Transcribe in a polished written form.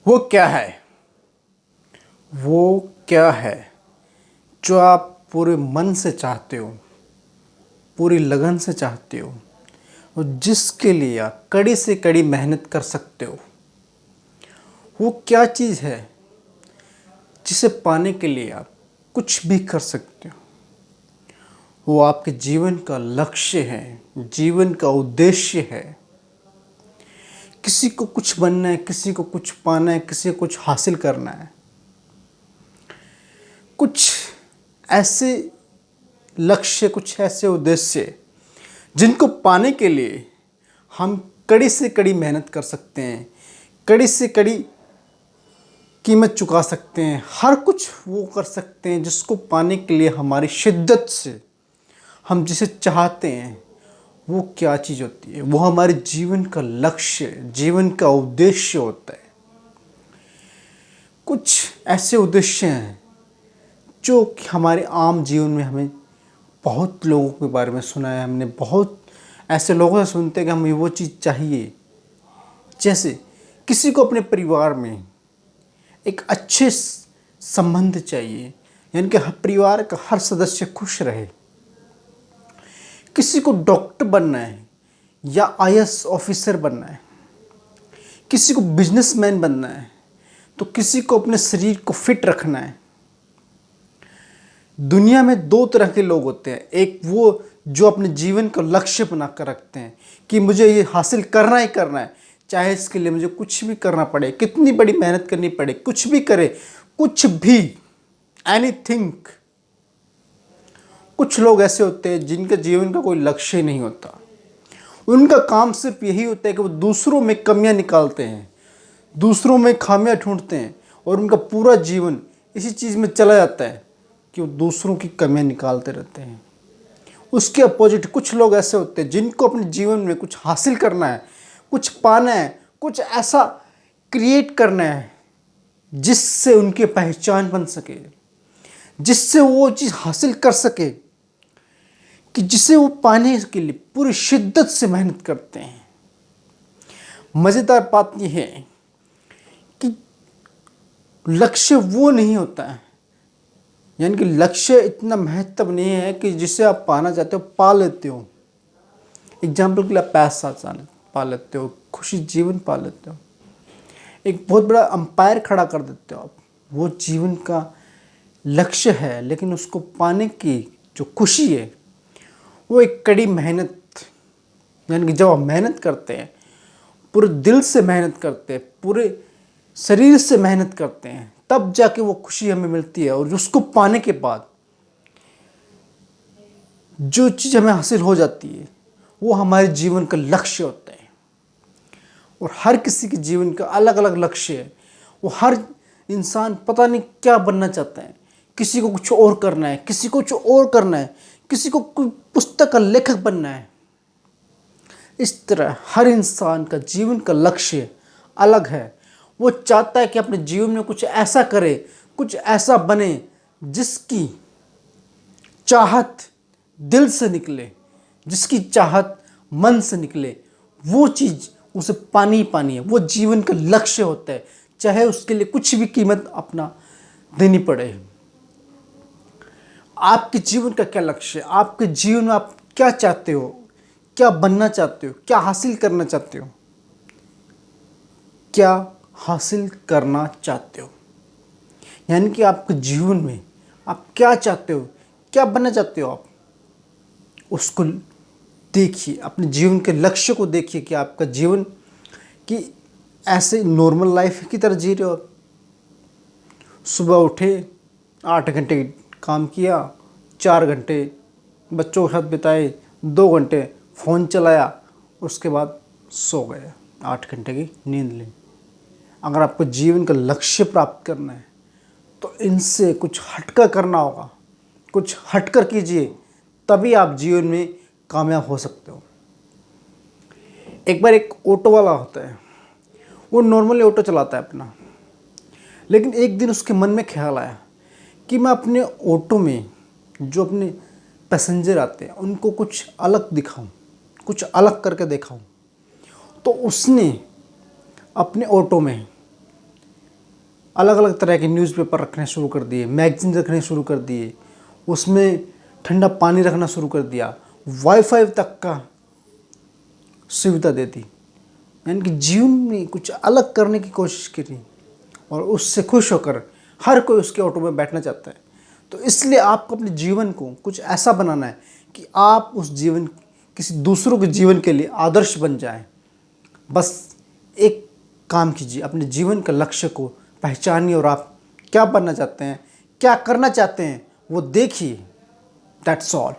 वो क्या है? वो क्या है जो आप पूरे मन से चाहते हो, पूरी लगन से चाहते हो और जिसके लिए आप कड़ी से कड़ी मेहनत कर सकते हो? वो क्या चीज़ है जिसे पाने के लिए आप कुछ भी कर सकते हो? वो आपके जीवन का लक्ष्य है, जीवन का उद्देश्य है। किसी को कुछ बनना है, किसी को कुछ पाना है, किसी को कुछ हासिल करना है। कुछ ऐसे लक्ष्य, कुछ ऐसे उद्देश्य जिनको पाने के लिए हम कड़ी से कड़ी मेहनत कर सकते हैं, कड़ी से कड़ी कीमत चुका सकते हैं, हर कुछ वो कर सकते हैं जिसको पाने के लिए हमारी शिद्दत से हम जिसे चाहते हैं। वो क्या चीज़ होती है? वो हमारे जीवन का लक्ष्य, जीवन का उद्देश्य होता है। कुछ ऐसे उद्देश्य हैं जो कि हमारे आम जीवन में हमें बहुत लोगों के बारे में सुना है, हमने बहुत ऐसे लोगों से सुनते हैं कि हमें वो चीज़ चाहिए। जैसे किसी को अपने परिवार में एक अच्छे संबंध चाहिए, यानी कि परिवार का हर सदस्य खुश रहे। किसी को डॉक्टर बनना है या आईएएस ऑफिसर बनना है, किसी को बिजनेसमैन बनना है, तो किसी को अपने शरीर को फिट रखना है। दुनिया में दो तरह के लोग होते हैं। एक वो जो अपने जीवन का लक्ष्य बना कर रखते हैं कि मुझे ये हासिल करना ही करना है, चाहे इसके लिए मुझे कुछ भी करना पड़े, कितनी बड़ी मेहनत करनी पड़े, कुछ भी करे, कुछ भी, एनीथिंग। कुछ लोग ऐसे होते हैं जिनके जीवन का कोई लक्ष्य ही नहीं होता। उनका काम सिर्फ यही होता है कि वो दूसरों में कमियां निकालते हैं, दूसरों में खामियां ढूंढते हैं और उनका पूरा जीवन इसी चीज़ में चला जाता है कि वो दूसरों की कमियां निकालते रहते हैं। उसके अपोजिट कुछ लोग ऐसे होते हैं जिनको अपने जीवन में कुछ हासिल करना है, कुछ पाना है, कुछ ऐसा क्रिएट करना है जिससे उनकी पहचान बन सके, जिससे वो चीज़ हासिल कर सके, कि जिसे वो पाने के लिए पूरी शिद्दत से मेहनत करते हैं। मज़ेदार बात यह है कि लक्ष्य वो नहीं होता है, यानी कि लक्ष्य इतना महत्व नहीं है कि जिसे आप पाना चाहते हो पा लेते हो। एग्जाम्पल के लिए पैसा पा लेते हो, खुशी जीवन पा लेते हो, एक बहुत बड़ा अंपायर खड़ा कर देते हो आप, वो जीवन का लक्ष्य है। लेकिन उसको पाने की जो खुशी है वो एक कड़ी मेहनत, यानी कि जब आप मेहनत करते हैं, पूरे दिल से मेहनत करते हैं, पूरे शरीर से मेहनत करते हैं, तब जाके वो खुशी हमें मिलती है। और उसको पाने के बाद जो चीज़ हमें हासिल हो जाती है वो हमारे जीवन का लक्ष्य होता है। और हर किसी के जीवन का अलग अलग लक्ष्य है। वो हर इंसान पता नहीं क्या बनना चाहता है। किसी को कुछ और करना है, किसी को कुछ और करना है, किसी को कोई पुस्तक का लेखक बनना है। इस तरह हर इंसान का जीवन का लक्ष्य अलग है। वो चाहता है कि अपने जीवन में कुछ ऐसा करे, कुछ ऐसा बने जिसकी चाहत दिल से निकले, जिसकी चाहत मन से निकले। वो चीज़ उसे पानी ही पानी है। वो जीवन का लक्ष्य होता है, चाहे उसके लिए कुछ भी कीमत अपना देनी पड़े। आपके जीवन का क्या लक्ष्य है? आपके जीवन में आप क्या चाहते हो? क्या बनना चाहते हो? क्या हासिल करना चाहते हो? क्या हासिल करना चाहते हो? यानी कि आपके जीवन में आप क्या चाहते हो, क्या बनना चाहते हो आप, उसको देखिए। अपने जीवन के लक्ष्य को देखिए कि आपका जीवन कि ऐसे नॉर्मल लाइफ की तरह जी रहे हो। सुबह उठे, 8 घंटे काम किया, 4 घंटे बच्चों के साथ बिताए, 2 घंटे फ़ोन चलाया, उसके बाद सो गए, 8 घंटे की नींद ली। अगर आपको जीवन का लक्ष्य प्राप्त करना है तो इनसे कुछ हटकर करना होगा, कुछ हटकर कीजिए, तभी आप जीवन में कामयाब हो सकते हो। एक बार एक ऑटो वाला होता है, वो नॉर्मली ऑटो चलाता है अपना, लेकिन एक दिन उसके मन में ख्याल आया कि मैं अपने ऑटो में जो अपने पैसेंजर आते हैं उनको कुछ अलग दिखाऊं, कुछ अलग करके दिखाऊं। तो उसने अपने ऑटो में अलग अलग तरह के न्यूज़पेपर रखने शुरू कर दिए, मैगजीन रखने शुरू कर दिए, उसमें ठंडा पानी रखना शुरू कर दिया, वाईफाई तक का सुविधा दे दी। यानी कि जीवन में कुछ अलग करने की कोशिश करी और उससे खुश होकर हर कोई उसके ऑटो में बैठना चाहता है। तो इसलिए आपको अपने जीवन को कुछ ऐसा बनाना है कि आप उस जीवन किसी दूसरों के जीवन के लिए आदर्श बन जाएं। बस एक काम कीजिए, अपने जीवन का लक्ष्य को पहचानिए और आप क्या बनना चाहते हैं, क्या करना चाहते हैं वो देखिए। That's all.